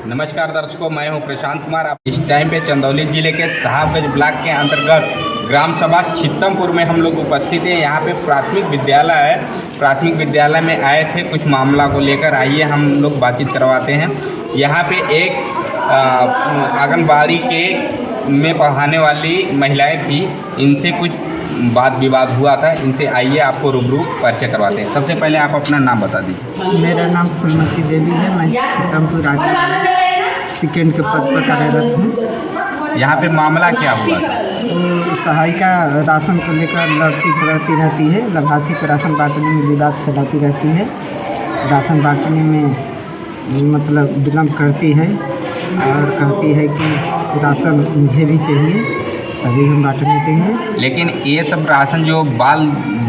नमस्कार दर्शकों, मैं हूं प्रशांत कुमार। आप इस टाइम पे चंदौली जिले के साहबगंज ब्लॉक के अंतर्गत ग्राम सभा छित्तमपुर में हम लोग उपस्थित हैं। यहाँ पे प्राथमिक विद्यालय है। प्राथमिक विद्यालय में आए थे कुछ मामला को लेकर। आइए हम लोग बातचीत करवाते हैं। यहाँ पे एक आंगनबाड़ी के में पढ़ाने वाली महिलाएं थी, इनसे कुछ वाद विवाद हुआ था। इनसे आइए आपको रूबरू परिचय करवाते हैं। सबसे पहले आप अपना नाम बता दीजिए। मेरा नाम फूलमती देवी है। मैं छित्तमपुर सेकेंड के पद पर कार्यरत हूँ। यहाँ पे मामला क्या हुआ था? तो सहायिका राशन को लेकर लड़ती रहती है। लाभार्थी को राशन बांटने में विवाद फैलाती रहती है। राशन बांटने में मतलब विलम्ब करती है और कहती है कि राशन मुझे भी चाहिए, तभी हम बांटने देंगे। लेकिन ये सब राशन जो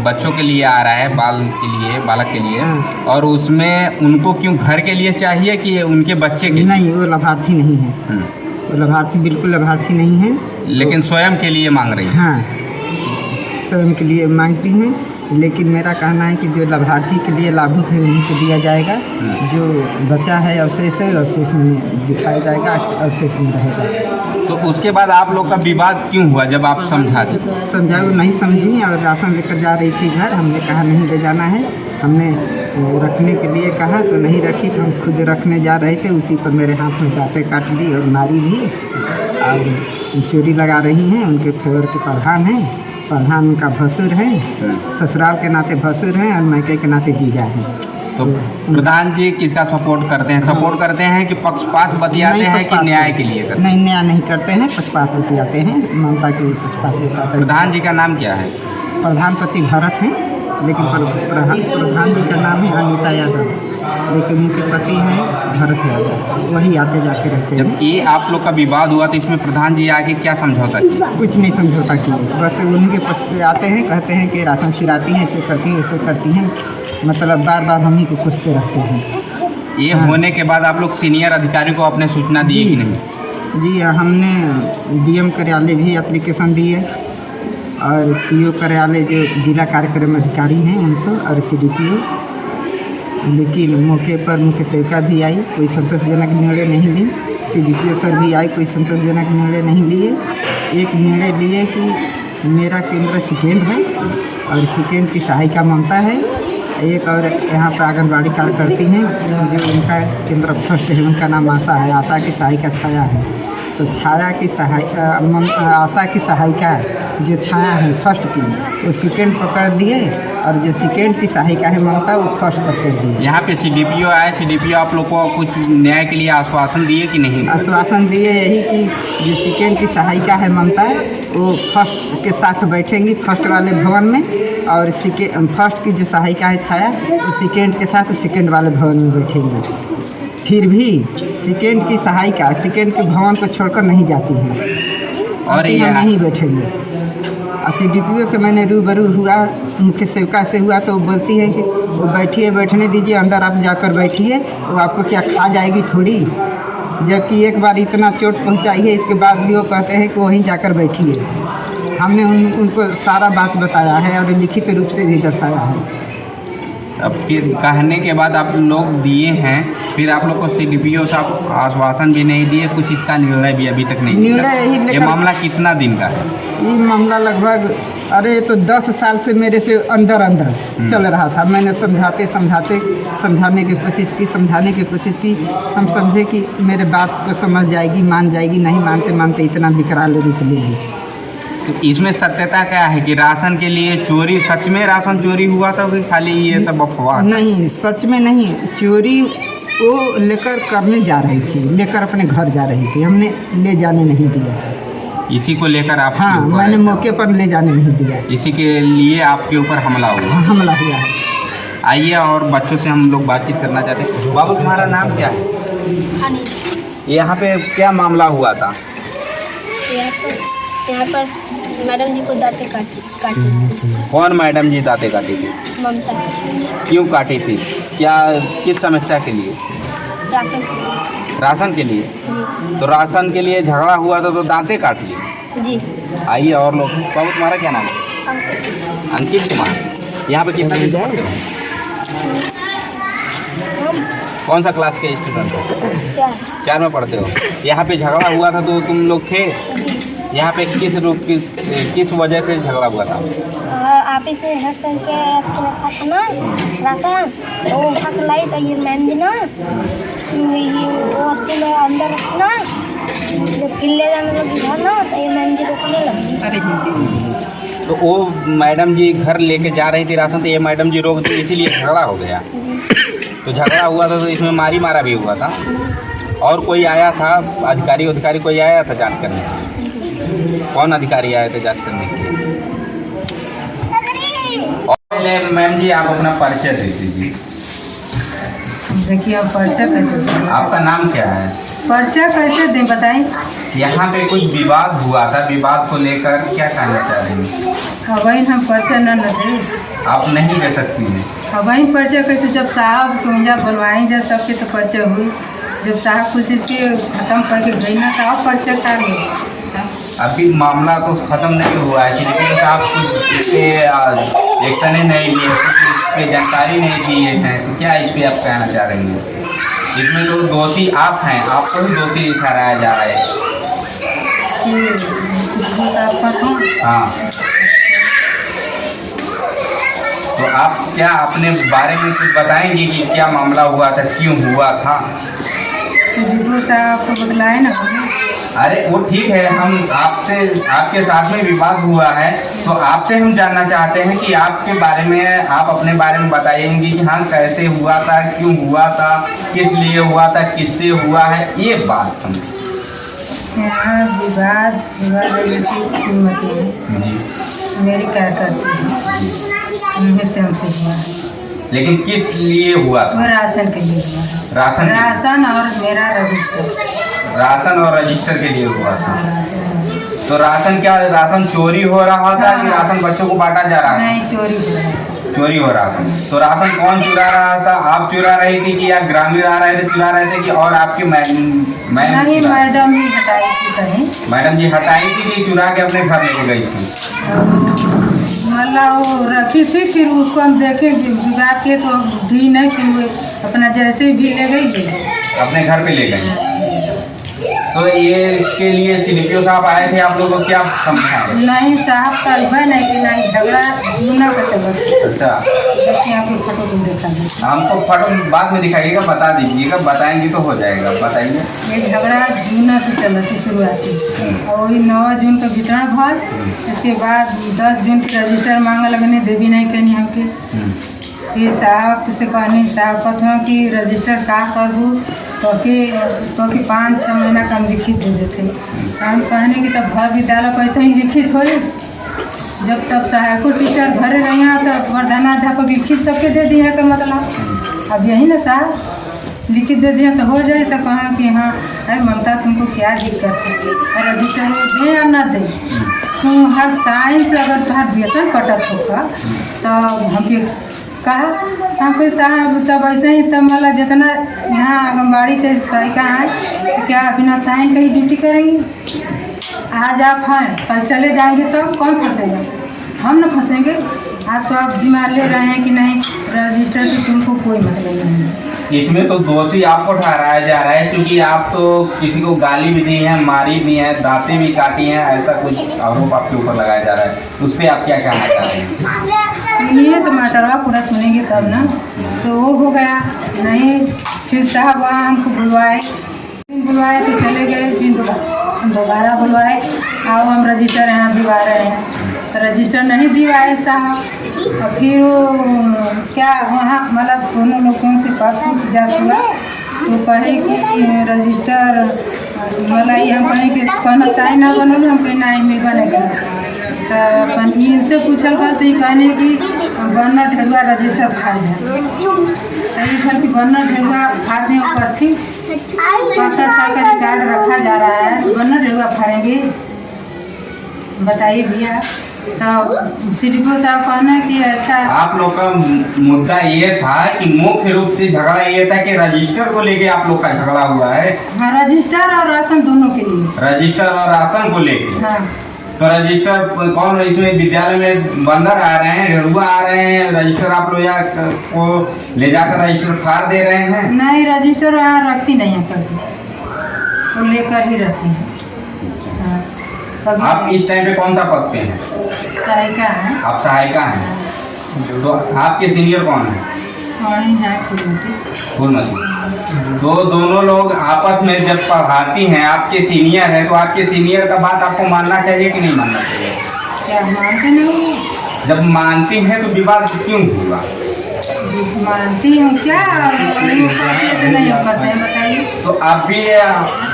बच्चों के लिए आ रहा है, बालक के लिए, और उसमें उनको क्यों घर के लिए चाहिए कि उनके बच्चे के लिए? नहीं, वो लाभार्थी नहीं है। वो लाभार्थी बिल्कुल लाभार्थी नहीं है। लेकिन स्वयं के लिए मांग रही है। हाँ, स्वयं के लिए मांगती हैं। लेकिन मेरा कहना है कि जो लाभार्थी के लिए लाभुक है उन्हीं को दिया जाएगा। जो बचा है अवशेष है, अवशेष में दिखाया जाएगा, अवशेष में रहेगा। तो उसके बाद आप लोग का विवाद क्यों हुआ जब आप समझा दी? समझा, वो नहीं समझी और राशन लेकर जा रही थी घर। हमने कहा नहीं ले जाना है। हमने रखने के लिए कहा तो नहीं रखी, तो हम खुद रखने जा रहे थे। उसी पर मेरे हाथ में दांतें काट दी और मारी भी। और चोरी लगा रही हैं। उनके फेवर के प्रधान हैं। प्रधान का भसुर है, ससुराल के नाते भसुर हैं और मैके के नाते जीजा हैं। तो प्रधान जी किसका सपोर्ट करते हैं? सपोर्ट करते हैं कि पक्षपात बतियाते हैं कि न्याय के लिए करते हैं? नहीं, न्याय नहीं करते हैं, पक्षपात बतियाते हैं। ममता के पक्षपात बतियाते हैं। प्रधान जी का नाम क्या है? प्रधानपति भरत हैं, लेकिन प्रधान जी का नाम है अनीता यादव, लेकिन उनके पति हैं भरत यादव। वही आते जाते रहते हैं। जब ये आप लोग का विवाद हुआ तो इसमें प्रधान जी आके क्या समझौता किया? कुछ नहीं समझौता किया, बस उनके पास आते हैं, कहते हैं कि राशन चिराती हैं, ऐसे करती हैं, ऐसे करती हैं। मतलब बार बार हम ही को पूछते रहते हैं। ये होने के बाद आप लोग सीनियर अधिकारी को अपने सूचना दी कि नहीं? जी, हमने डीएम कार्यालय भी एप्लीकेशन दिए और पीओ कार्यालय जो जिला कार्यक्रम अधिकारी हैं उनको और सीडीपीओ। लेकिन मौके पर मुख्य सेविका भी आई, कोई संतोषजनक निर्णय नहीं ली। सीडीपीओ सर भी आई, कोई संतोषजनक निर्णय नहीं लिए। एक निर्णय लिए कि मेरा केंद्र सेकेंड है और सेकेंड की सहायिका ममता है। एक और यहाँ पर आंगनबाड़ी कार्य करती हैं जो उनका केंद्र फर्स्ट है, उनका नाम आशा है। आशा की सहायिका छाया है। तो छाया की सहायिका, आशा की सहायिका जो छाया है फर्स्ट की, वो सेकेंड पकड़ दिए और जो सेकेंड की सहायिका है ममता, वो फर्स्ट पकड़ दिए। यहाँ पे सीडीपीओ आए। सीडीपीओ आप लोग को कुछ न्याय के लिए आश्वासन दिए कि नहीं? आश्वासन दिए यही कि जो सेकेंड की सहायिका है ममता, वो फर्स्ट के साथ बैठेंगी फर्स्ट वाले भवन में, और फर्स्ट की जो सहायिका है छाया, वो सेकेंड के साथ सेकेंड वाले भवन में बैठेंगी। फिर भी सेकेंड की सहायिका सेकेंड के भवन को छोड़कर नहीं जाती हैं और हम नहीं बैठेंगे। सीडीपीओ से मैंने रूबरू हुआ, मुख्य सेविका से हुआ, तो वो बोलती है कि वो बैठिए, बैठने दीजिए, अंदर आप जाकर बैठिए, वो आपको क्या खा जाएगी थोड़ी। जबकि एक बार इतना चोट पहुंचाई है, इसके बाद भी वो कहते हैं कि वहीं जाकर बैठिए। हमने उनको सारा बात बताया है और लिखित रूप से भी दर्शाया है। अब फिर कहने के बाद आप लोग दिए हैं, फिर आप लोग को सीडीपीओ साहब आश्वासन भी नहीं दिए, कुछ इसका निर्णय भी अभी तक नहीं? निर्णय यही ये मामला कितना दिन का है? ये मामला लगभग तो 10 साल से मेरे से अंदर चल रहा था। मैंने समझाने की कोशिश की। हम समझे कि मेरे बात को समझ जाएगी, मान जाएगी। नहीं मानते इतना विकराल रूप ले ली। तो इसमें सत्यता क्या है कि राशन के लिए चोरी, सच में राशन चोरी हुआ था कि खाली ये सब अफवाह? नहीं, सच में नहीं। चोरी वो लेकर करने जा रही थी, लेकर अपने घर जा रही थी। हमने ले जाने नहीं दिया। इसी को लेकर आप? हाँ, मैंने मौके पर ले जाने नहीं दिया। इसी के लिए आपके ऊपर हमला हुआ? हमला हुआ। आइए और बच्चों से हम लोग बातचीत करना चाहते हैं। बाबू, तुम्हारा नाम क्या है? यहाँ पे क्या मामला हुआ था? यहाँ पर मैडम जी को दांतें काटी। कौन मैडम जी दांतें काटी थी? ममता। क्यों काटी थी? किस समस्या के लिए? राशन के लिए। राशन के लिए? तो राशन के लिए झगड़ा हुआ था तो दांतें काट लिए? जी। आइए और लोग। बाबू, तुम्हारा क्या नाम है? अंकित कुमार। यहाँ पे कितना दिन से पढ़ते हो? कौन सा क्लास के स्टूडेंट हो? 4 में पढ़ते हो। यहाँ पे झगड़ा हुआ था तो तुम लोग थे यहाँ पे? किस वजह से झगड़ा हुआ था? ऑफिस में हेड सर के रखा था ना राशन, तो वो उठा के लाई तो ये मैम जी ना ये वो अपने में अंदर रखी ना, जब किले जाने लगी घर ना तो ये मैम जी रोकने लगी। तो वो मैडम जी घर लेके जा रही थी राशन, तो ये मैडम जी रोक दी, इसीलिए झगड़ा हो गया। तो झगड़ा हुआ था तो इसमें मारी मारा भी हुआ था। और कोई आया था अधिकारी कोई आया था जांच करने के लिए? कौन अधिकारी आए थे जांच करने के लिए? और मैम जी आप अपना परिचय दे दीजिए। देखिए आप परिचय कैसे दें? आपका नाम क्या है? परिचय कैसे दें बताएं? यहाँ पे कुछ विवाद हुआ था, विवाद को लेकर क्या कहना चाह रही हैं? वही हम परिचय न दें। आप नहीं दे सकती हैं। वही परिचय कैसे, जब साहब पूंजा बनवाई जब सबके तो परिचय हुई, जब साहब कुछ इसके खत्म करके गई ना तो आप परिचय कर लो। अभी मामला तो ख़त्म नहीं हुआ है, लेकिन आप कुछ इसके एक्शन नहीं लिए, कुछ पे जानकारी नहीं दिए हैं, तो क्या इस पर आप कहना चाह रही हैं? इसमें तो दोषी आप हैं, आपको ही दोषी ठहराया जा रहा है। हाँ, तो आप क्या अपने बारे में कुछ बताएंगे कि क्या मामला हुआ था, क्यों हुआ था? साहब को बतलाए ना। अरे वो ठीक है, हम आपके साथ में विवाद हुआ है तो आपसे हम जानना चाहते हैं कि आपके बारे में, आप अपने बारे में बताएंगे कि हाँ कैसे हुआ था, क्यों हुआ था, किस लिए हुआ था, किससे हुआ है, ये बात हम यहाँ विवाद श्रीमती जी मेरी क्या करती है, उनमें से हमसे हुआ है। लेकिन किस लिए हुआ था? वो राशन के लिए हुआ है। राशन और मेरा रजिस्टर। राशन और रजिस्टर के लिए हुआ था। तो राशन चोरी हो रहा था कि राशन बच्चों को बांटा जा रहा था? नहीं, चोरी हो रहा था। चोरी हो रहा था। तो राशन कौन चुरा रहा था? आप चुरा रही थी कि या ग्रामीण चुरा रहे थे कि और आपके नहीं, मैडम जी हटाई थी कहीं। मैडम जी हटाई थी कि चुरा के अपने घर लेके गई थी? मतलब वो रखी थी, फिर उसको हम देखे विवाद के तो दी नहीं, फिर वो अपना जैसे भी ले गई, अपने घर पे ले गई। तो ये इसके लिए सीडीपीओ साहब आए थे, आप लोगों को क्या समझाए? नहीं साहब कल है नहीं कि नहीं, झगड़ा जूना का चला। अच्छा, देखिए आपको फोटो तुम देखा है। हमको फोटो बाद में दिखाइएगा, बता दीजिएगा, बताएंगे तो हो जाएगा। बताइए। ये झगड़ा जूना से चला थी शुरुआती, और वही 9 जून का वितरण भर, इसके बाद 10 जून की रजिस्टर मांगा लगने देवी नहीं कहनी हमके। फिर साहब से कहनी, साहब कहते कि रजिस्टर का करूँ तो कि 5-6 महीना का हम लिखित दे देते। हम कहने कि तब भर विद्यालय पैसे ही लिखित हो, जब तब सहायको टीचर भरे रही हैं तो प्रधानाध्यापक लिखित सबके दे दिए का मतलब। अब यही ना साहब लिखित दे दिए तो हो जाए। तो कहा कि हाँ अरे ममता तुमको क्या दिक्कत है, रजिस्टर दें या ना दें, तुम हर साइंस अगर तुम्हारा वेतन कटत होगा तो हम कहा हम कोई साहब तब ऐसे ही तब मतलब जितना यहाँ आंगनबाड़ी चाहिए सहायिका है तो क्या बिना साइन का ही ड्यूटी करेंगी? आज आप हैं कल चले जाएंगे तो कौन फंसेगा? हम ना फंसेंगे। आप तो आप जिम्मेदार ले रहे हैं कि नहीं रजिस्टर से तुमको कोई मतलब नहीं है। इसमें तो दोषी आपको ठहराया जा रहा है, क्योंकि आप तो किसी को गाली भी दी है, मारी भी है, दांतें भी काटी हैं, ऐसा कुछ आरोप आपके ऊपर लगाया जा रहा है। उस पर आप क्या कहना चाह रहे हैं? सुनिए तो मैटरवा पूरा सुनेंगे तब ना। तो वो हो गया नहीं, फिर साहब वहाँ हमको बुलवाए तो चले गए, फिर दोबारा बुलवाए, आओ हम रजिस्टर यहाँ दिवा रहे हैं, तो रजिस्टर नहीं दिवाए साहब। और फिर वो क्या वहाँ मतलब दोनों लोगों से पूछ जात हुआ तो कहे कि रजिस्टर मतलब ये हम कहें कि कहना साइन ना बनल, हम कहीं नहीं मिल बनेगा। तो अपन इनसे पूछल बा तो ये कहने कि बनना ढेरुआ रजिस्टर फाड़ है, घर की बनना ढेरुआ फाड़ दें उपस्थित पक्का का रिकॉर्ड रखा जा रहा है, बनना ढेरुआ फाड़ेंगे? बताइए भैया। तो सीडीपीओ साहब कहना कि अच्छा आप लोग का मुद्दा ये था कि मुख्य रूप से झगड़ा ये था कि रजिस्टर को लेके आप लोग का झगड़ा हुआ है? हाँ, रजिस्टर और राशन दोनों के लिए। रजिस्टर और राशन को लेके? हाँ। तो रजिस्टर कौन इसमें विद्यालय में बंदर आ रहे हैं, ढेरुआ आ रहे हैं, रजिस्टर आप लोग यहाँ को ले जाकर रजिस्टर फाड़ दे रहे हैं? नहीं, रजिस्टर यहाँ रखती नहीं है कभी, वो लेकर ही रहती है। हाँ, कभी आप इस टाइम पे कौन सा पद पे हैं? सहायिका है। आप सहायिका हैं। तो आपके सीनियर कौन है? वही है फूलमती। तो दोनों लोग आपस में जब पढ़ाती हैं, आपके सीनियर हैं, तो आपके सीनियर का बात आपको मानना चाहिए कि नहीं मानना चाहिए? क्या मानते नहीं? जब मानती हैं तो विवाद क्यों हुआ? मानती हूँ क्या, नहीं करते हैं बताइए। तो अब भी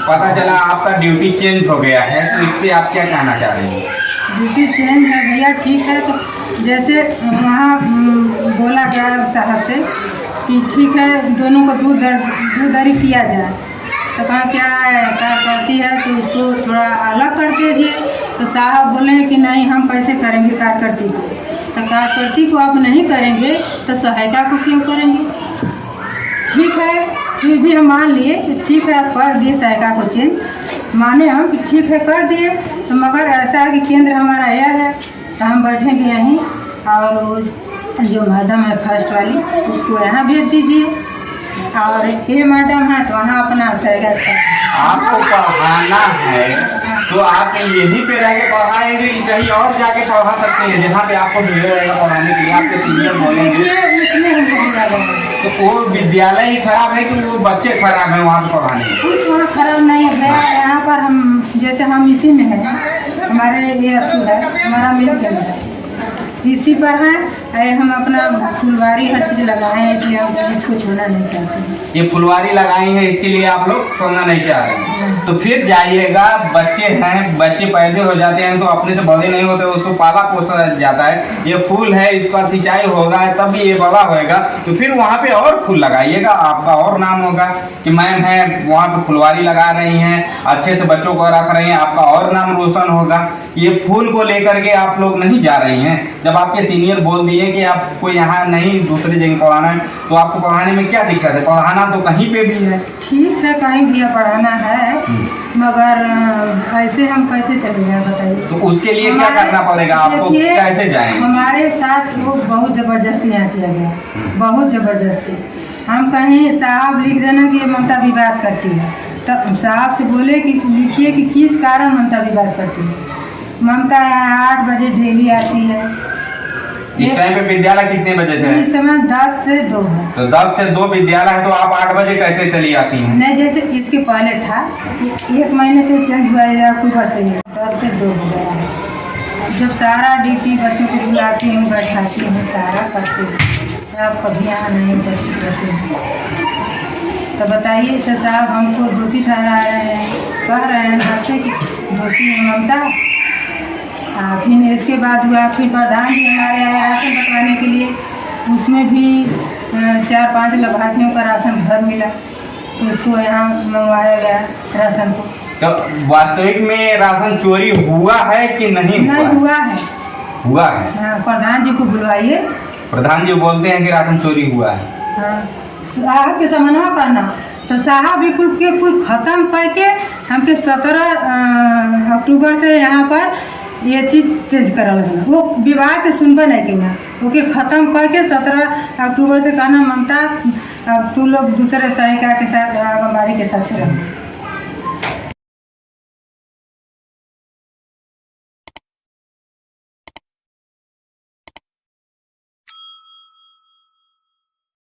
पता चला आपका ड्यूटी चेंज हो गया है, तो इस पर आप क्या कहना चाह रहे हैं? ड्यूटी चेंज है भैया, ठीक है। तो जैसे वहाँ बोला गया साहब से कि ठीक है दोनों को दूरदारी किया जाए, तो कहा क्या करती है तो उसको थोड़ा अलग कर दीजिए। तो साहब बोले कि नहीं हम कैसे करेंगे कार्यकर्ती को, तो कार्यकर्ती को आप नहीं करेंगे तो सहायिका को क्यों करेंगे। ठीक है, फिर भी हम मान लिए कि ठीक है आप कर दिए सहायिका को चेंज, माने हम कि ठीक है कर दिए। तो मगर ऐसा है कि केंद्र हमारा यह है, तो हम बैठेंगे यहीं और वो जो मैडम है फर्स्ट वाली उसको यहाँ भेज दीजिए, और ये मैडम है तो वहाँ अपना सहायिका। आपको पढ़ाना है तो आप यहीं पे रह के पढ़ाएंगे, कहीं और जाके पढ़ा सकते हैं जहाँ पे आपको भेजा जाएगा पढ़ाने के लिए, आपके सीनियर बोलेंगे। तो वो विद्यालय ही खराब है कि वो बच्चे खराब हैं वहाँ पे पढ़ाने में? कुछ थोड़ा खराब नहीं है भैया, यहाँ पर हम जैसे हम इसी में हैं, हमारे ये अतु है, हमारा मिल के है इसी पर है। हम अपना फुलवारी हर चीज़ लगाए हैं, इसलिए हम इसको छोड़ना नहीं चाहते हैं। ये फुलवारी लगाई है इसके लिए आप लोग छोड़ना नहीं चाह रहे हैं, तो फिर जाइएगा। बच्चे हैं, बच्चे पैदा हो जाते हैं तो अपने से बड़े नहीं होते, उसको पाला पोसा जाता है। ये फूल है, इस पर सिंचाई होगा तब भी ये बड़ा होएगा, तो फिर वहाँ पे और फूल लगाइएगा, आपका और नाम होगा कि मैम है वहाँ पे फुलवारी लगा रही हैं, अच्छे से बच्चों को रख रही हैं, आपका और नाम रोशन होगा। ये फूल को लेकर के आप लोग नहीं जा रही हैं। जब आपके सीनियर बोल दिए कि आपको यहाँ नहीं दूसरी जगह पढ़ाना है, तो आपको पढ़ाने में क्या दिक्कत है? पढ़ाना तो कहीं पे भी है। ठीक है, कहीं भी पढ़ाना है, मगर ऐसे हम कैसे चले जाए बताइए। तो उसके लिए क्या करना पड़ेगा आपको, कैसे जाएंगे? हमारे साथ वो बहुत ज़बरदस्ती यहाँ किया गया, बहुत ज़बरदस्ती। हम कहीं साहब लिख देना कि ममता विवाद करती है, तो साहब से बोले कि लिखिए कि किस कारण ममता विवाद करती है। ममता 8 बजे डेली आती है। इस टाइम पे विद्यालय कितने बजे से है? इस समय 10 से 2 है। तो 10 से 2 विद्यालय है, तो आप 8 बजे कैसे चली आती हैं? नहीं, जैसे इसके पहले था 1 महीने से चेंज हुआ है, अक्टूबर से 10 से 2 हो गया है। जब सारा ड्यूटी बच्चों को बुलाती हूँ, बैठाती हूँ, सारा करती हूँ, आप कभी यहाँ नहीं उपस्थित रहते हैं। तो बताइए तो साहब हमको दोषी ठहरा रहे हैं, कह रहे हैं बच्चे की दोषी है ममता। फिर इसके बाद हुआ, फिर प्रधान जी हमारे आए राशन बंटवाने के लिए, उसमें भी 4-5 लाभार्थियों का राशन घर मिला, तो उसको यहाँ मंगवाया गया राशन को। तो वास्तविक में राशन चोरी हुआ है कि नहीं हुआ है? हुआ है। हाँ, प्रधान जी को बुलवाइए। प्रधान जी बोलते हैं कि राशन चोरी हुआ है। हाँ, साहब के समन्वय करना, तो साहब भी कुल खत्म करके हमके 17 अक्टूबर से यहाँ पर ये चीज़ चेंज करा लगना। वो विवाद से सुनबा नहीं करना, ओके ख़त्म करके 17 अक्टूबर से कहना ममता अब तू लोग दूसरे सहायिका के साथ आंगनबाड़ी के साथ रहो।